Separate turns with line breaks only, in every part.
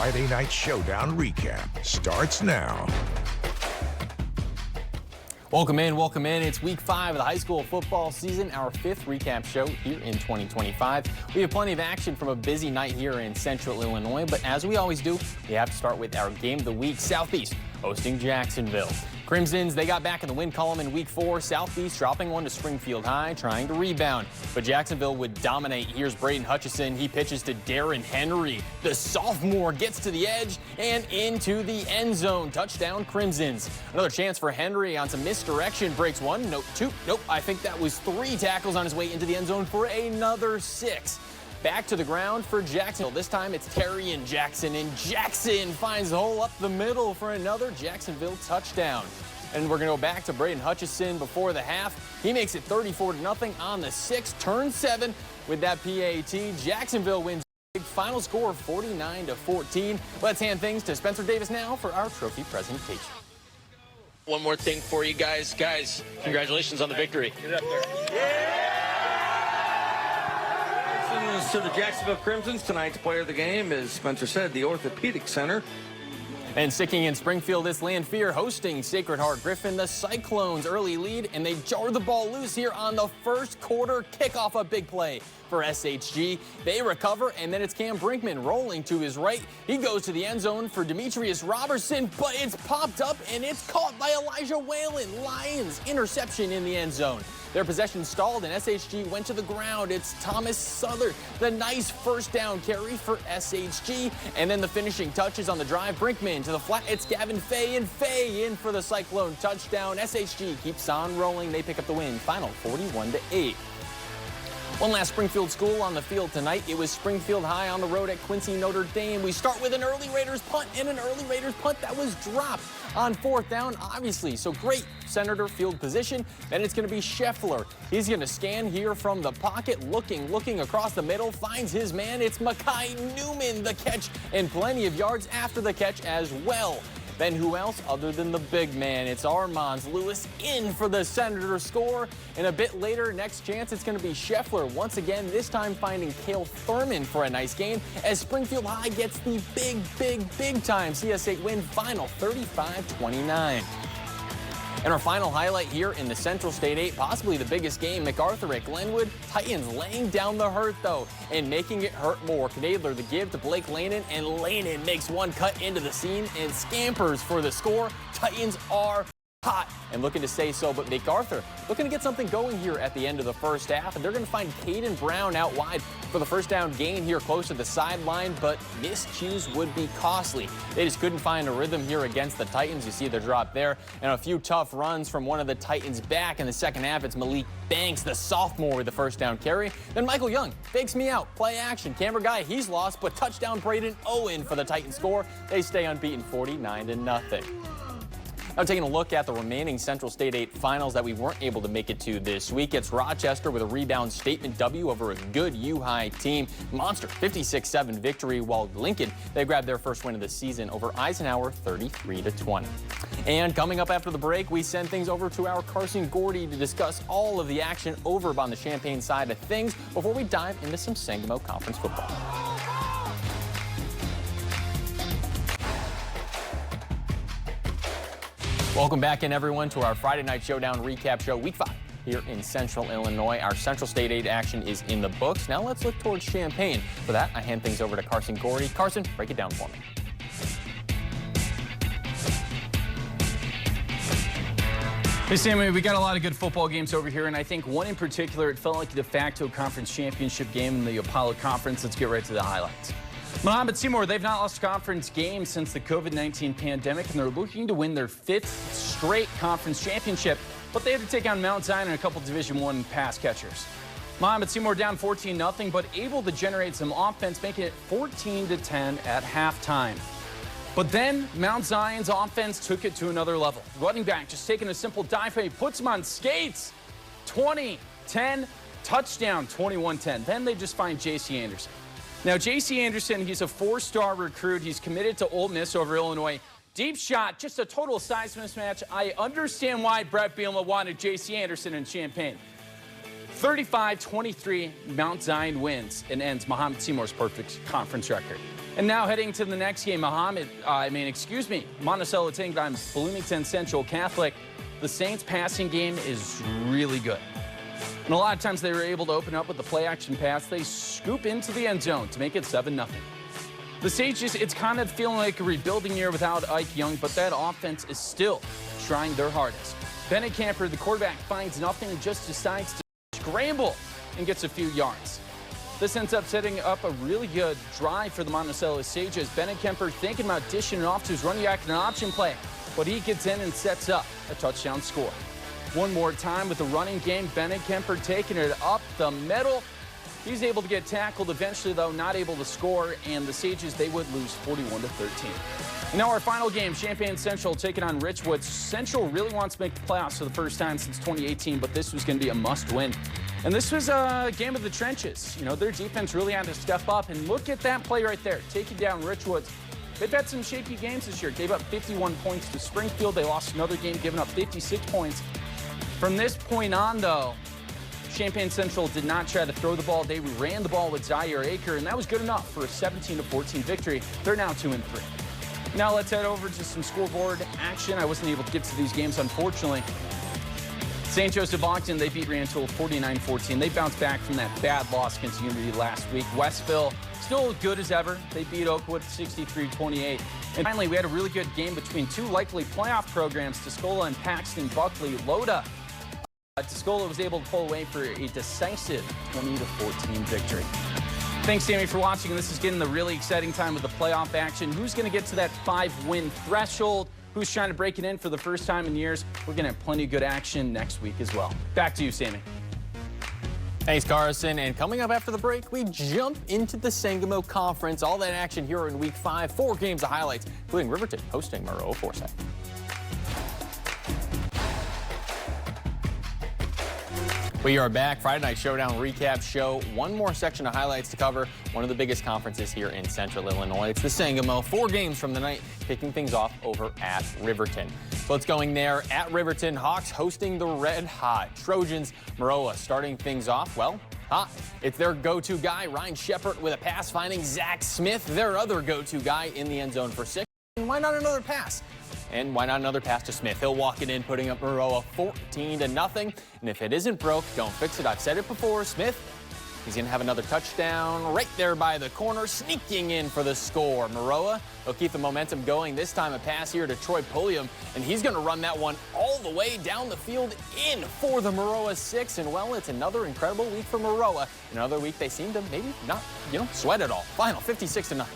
Friday Night Showdown recap starts now.
Welcome in. It's week 5 of the high school football season, our 5th recap show here in 2025. We have plenty of action from a busy night here in Central Illinois, but as we always do, we have to start with our game of the week. Southeast hosting Jacksonville. Crimsons, they got back in the win column in week 4. Southeast dropping one to Springfield High, trying to rebound. But Jacksonville would dominate. Here's Braden Hutchison. He pitches to Darren Henry. The sophomore gets to the edge and into the end zone. Touchdown, Crimsons. Another chance for Henry on some misdirection. Breaks one, nope, 2, nope. I think that was 3 tackles on his way into the end zone for another 6. Back to the ground for Jacksonville. This time it's Terry and Jackson finds a hole up the middle for another Jacksonville touchdown. And we're going to go back to Braden Hutchison before the half. He makes it 34-0 on the 6, turn 7 with that PAT. Jacksonville wins big, final score 49-14. Let's hand things to Spencer Davis now for our trophy presentation.
One more thing for you guys. Guys, congratulations on the victory. Get up there. Yeah!
To the Jacksonville Crimsons, tonight's player of the game, as Spencer said, the Orthopedic Center.
And sticking in Springfield, this Lanphier hosting Sacred Heart Griffin. The Cyclones early lead, and they jar the ball loose here on the first quarter kickoff. A big play for SHG. They recover, and then it's Cam Brinkman rolling to his right. He goes to the end zone for Demetrius Robertson, but it's popped up, and it's caught by Elijah Whalen. Lions interception in the end zone. Their possession stalled, and SHG went to the ground. It's Thomas Souther, the nice first down carry for SHG. And then the finishing touches on the drive. Brinkman to the flat. It's Gavin Fay, and Fay in for the Cyclone touchdown. SHG keeps on rolling. They pick up the win. Final 41-8. One last Springfield school on the field tonight. It was Springfield High on the road at Quincy Notre Dame. We start with an early Raiders punt, and an early Raiders punt that was dropped on 4th down, obviously. So great Senator field position. Then it's going to be Scheffler. He's going to scan here from the pocket, looking across the middle, finds his man. It's Makai Newman, the catch, and plenty of yards after the catch as well. Then who else other than the big man? It's Armand Lewis in for the Senator score. And a bit later, next chance, it's going to be Scheffler once again, this time finding Cale Thurman for a nice gain as Springfield High gets the big time CS8 win, final 35-29. And our final highlight here in the Central State 8, possibly the biggest game, MacArthur at Glenwood. Titans laying down the hurt, though, and making it hurt more. Knadler the give to Blake Lanin, and Lanin makes one cut into the seam and scampers for the score. Titans are hot and looking to stay so, but MacArthur looking to get something going here at the end of the first half, and they're going to find Caden Brown out wide for the first down gain here close to the sideline, but miscues would be costly. They just couldn't find a rhythm here against the Titans. You see the drop there, and a few tough runs from one of the Titans back in the second half. It's Malik Banks, the sophomore, with the first down carry. Then Michael Young fakes me out, play action. Camera guy, he's lost, but touchdown Braden Owen for the Titans score. They stay unbeaten 49-0. Now taking a look at the remaining Central State 8 finals that we weren't able to make it to this week. It's Rochester with a rebound statement W over a good U-High team. Monster 56-7 victory, while Lincoln, they grabbed their first win of the season over Eisenhower 33-20. And coming up after the break, we send things over to our Carson Gordy to discuss all of the action over on the Champaign side of things before we dive into some Sangamo Conference football. Welcome back in, everyone, to our Friday Night Showdown recap show, week 5 here in Central Illinois. Our Central State 8 action is in the books. Now let's look towards Champaign. For that, I hand things over to Carson Gordy. Carson, break it down for me.
Hey, Sammy, we got a lot of good football games over here, and I think one in particular, it felt like a de facto conference championship game in the Apollo Conference. Let's get right to the highlights. Mohammed Seymour, they've not lost a conference game since the COVID-19 pandemic, and they're looking to win their 5th straight conference championship, but they had to take on Mount Zion and a couple Division I pass catchers. Mohammed Seymour down 14-0, but able to generate some offense, making it 14-10 at halftime. But then Mount Zion's offense took it to another level. Running back just taking a simple dive, he puts him on skates. 20-10, touchdown, 21-10. Then they just find J.C. Anderson. Now, J.C. Anderson, he's a 4-star recruit. He's committed to Ole Miss over Illinois. Deep shot, just a total size mismatch. I understand why Brett Bielema wanted J.C. Anderson in Champaign. 35-23, Mount Zion wins and ends Mohammed Seymour's perfect conference record. And now heading to the next game, Monticello taking on Bloomington Central Catholic. The Saints passing game is really good. And a lot of times they were able to open up with the play action pass. They scoop into the end zone to make it 7-0. The Sages, it's kind of feeling like a rebuilding year without Ike Young, but that offense is still trying their hardest. Bennett Camper, the quarterback, finds nothing and just decides to scramble and gets a few yards. This ends up setting up a really good drive for the Monticello Sages. Bennett Kemper thinking about dishing it off to his running back in an option play, but he gets in and sets up a touchdown score. One more time with the running game, Bennett Kemper taking it up the middle. He's able to get tackled eventually, though, not able to score, and the Sages, they would lose 41-13. Now our final game, Champaign Central taking on Richwood. Central really wants to make the playoffs for the first time since 2018, but this was going to be a must-win. And this was a game of the trenches. You know, their defense really had to step up, and look at that play right there, taking down Richwood. They've had some shaky games this year. Gave up 51 points to Springfield. They lost another game, giving up 56 points. From this point on, though, Champaign Central did not try to throw the ball. They ran the ball with Zaire Aker, and that was good enough for a 17-14 victory. They're now 2-3. Now let's head over to some scoreboard action. I wasn't able to get to these games, unfortunately. St. Joseph Ogden, they beat Rantoul 49-14. They bounced back from that bad loss against Unity last week. Westville, still good as ever. They beat Oakwood 63-28. And finally, we had a really good game between two likely playoff programs, Tuscola and Paxton Buckley. Loda. Tuscola was able to pull away for a decisive 20-14 victory. Thanks, Sammy, for watching. And this is getting the really exciting time with the playoff action. Who's going to get to that 5-win threshold? Who's trying to break it in for the first time in years? We're going to have plenty of good action next week as well. Back to you, Sammy.
Thanks, Carson. And coming up after the break, we jump into the Sangamo Conference. All that action here in Week 5. 4 games of highlights, including Riverton hosting Monroe Forsyth. We are back. Friday Night Showdown recap show. One more section of highlights to cover. One of the biggest conferences here in Central Illinois. It's the Sangamo. 4 games from the night, kicking things off over at Riverton. So it's going there at Riverton. Hawks hosting the Red Hot Trojans. Maroa starting things off, well, hot. It's their go-to guy, Ryan Shepard, with a pass finding Zach Smith, their other go-to guy in the end zone for 6. And why not another pass? And why not another pass to Smith? He'll walk it in, putting up Maroa 14-0. And if it isn't broke, don't fix it. I've said it before. Smith, he's going to have another touchdown right there by the corner, sneaking in for the score. Maroa will keep the momentum going. This time a pass here to Troy Pulliam, and he's going to run that one all the way down the field in for the Maroa 6. And, well, it's another incredible week for Maroa. Another week they seem to maybe not, sweat it all. Final 56-0.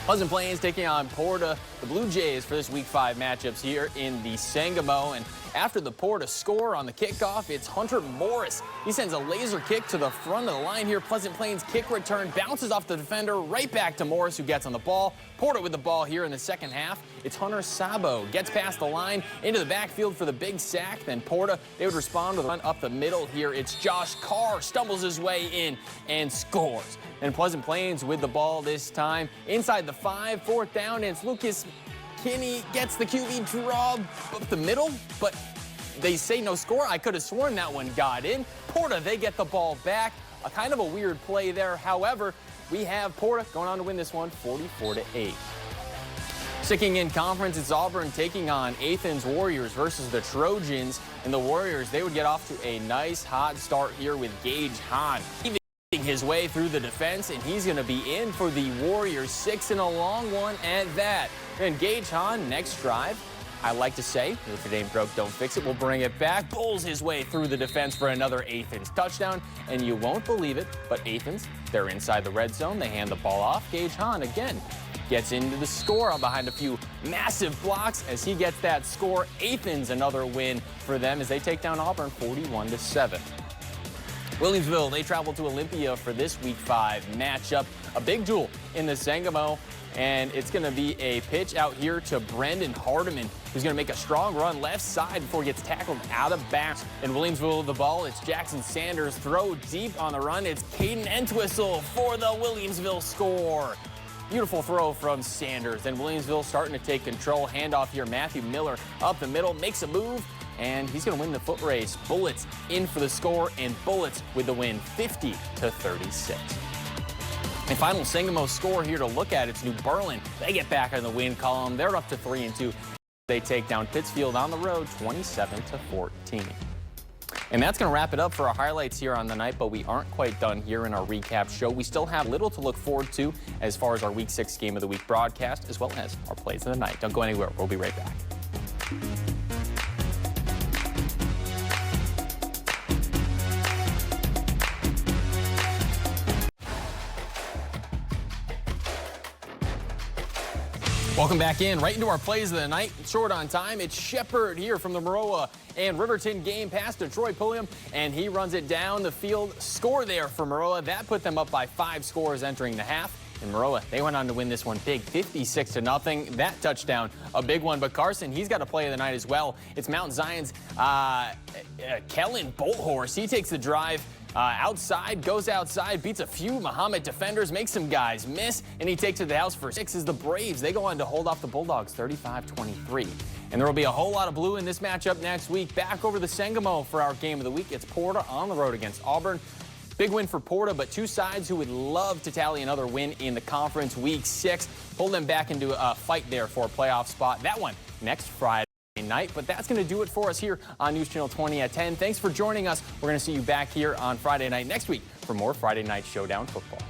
Pleasant Plains taking on Porta, the Blue Jays, for this Week 5 matchups here in the Sangamo. And after the Porta score on the kickoff, it's Hunter Morris. He sends a laser kick to the front of the line here. Pleasant Plains kick return bounces off the defender right back to Morris, who gets on the ball. Porta with the ball here in the second half. It's Hunter Sabo. Gets past the line into the backfield for the big sack. Then Porta, they would respond with a run up the middle here. It's Josh Carr, stumbles his way in and scores. And Pleasant Plains with the ball this time inside the 5, 4th down. And it's Lucas Kinney gets the QB draw up the middle, but they say no score. I could have sworn that one got in. Porta, they get the ball back. A kind of a weird play there. However, we have Porta going on to win this one 44-8. Sticking in conference, it's Auburn taking on Athens Warriors versus the Trojans. And the Warriors, they would get off to a nice hot start here with Gage Hahn his way through the defense, and he's going to be in for the Warriors 6 and a long one at that. And Gage Hahn, next drive, I like to say, if it ain't broke, don't fix it. We'll bring it back. Pulls his way through the defense for another Athens touchdown. And you won't believe it, but Athens, they're inside the red zone. They hand the ball off. Gage Hahn, again, gets into the score behind a few massive blocks as he gets that score. Athens, another win for them as they take down Auburn 41-7. Williamsville, they travel to Olympia for this Week 5 matchup. A big duel in the Sangamo, and it's going to be a pitch out here to Brendan Hardiman, who's going to make a strong run left side before he gets tackled out of bounds. In Williamsville, the ball, it's Jackson Sanders. Throw deep on the run. It's Caden Entwistle for the Williamsville score. Beautiful throw from Sanders. And Williamsville starting to take control. Handoff here. Matthew Miller up the middle, makes a move, and he's going to win the foot race. Bullets in for the score, and Bullets with the win 50-36. And final Sangamo score here to look at, it's New Berlin. They get back in the win column. They're up to 3-2. They take down Pittsfield on the road 27-14. And that's going to wrap it up for our highlights here on the night, but we aren't quite done here in our recap show. We still have little to look forward to as far as our Week 6 Game of the Week broadcast, as well as our plays of the night. Don't go anywhere. We'll be right back. Welcome back in, right into our plays of the night. Short on time, it's Shepard here from the Maroa and Riverton game pass to Troy Pulliam, and he runs it down the field. Score there for Maroa. That put them up by 5 scores entering the half. And Maroa, they went on to win this one big, 56-0. That touchdown, a big one. But Carson, he's got a play of the night as well. It's Mount Zion's Kellen Bolthorse. He takes the drive. Outside, goes outside, beats a few Muhammad defenders, makes some guys miss, and he takes it to the house for 6 as the Braves. They go on to hold off the Bulldogs 35-23. And there will be a whole lot of blue in this matchup next week. Back over the Sangamo for our game of the week. It's Porta on the road against Auburn. Big win for Porta, but two sides who would love to tally another win in the conference Week 6. Pull them back into a fight there for a playoff spot. That one next Friday night, but that's going to do it for us here on News Channel 20 at 10. Thanks for joining us. We're going to see you back here on Friday night next week for more Friday Night Showdown football.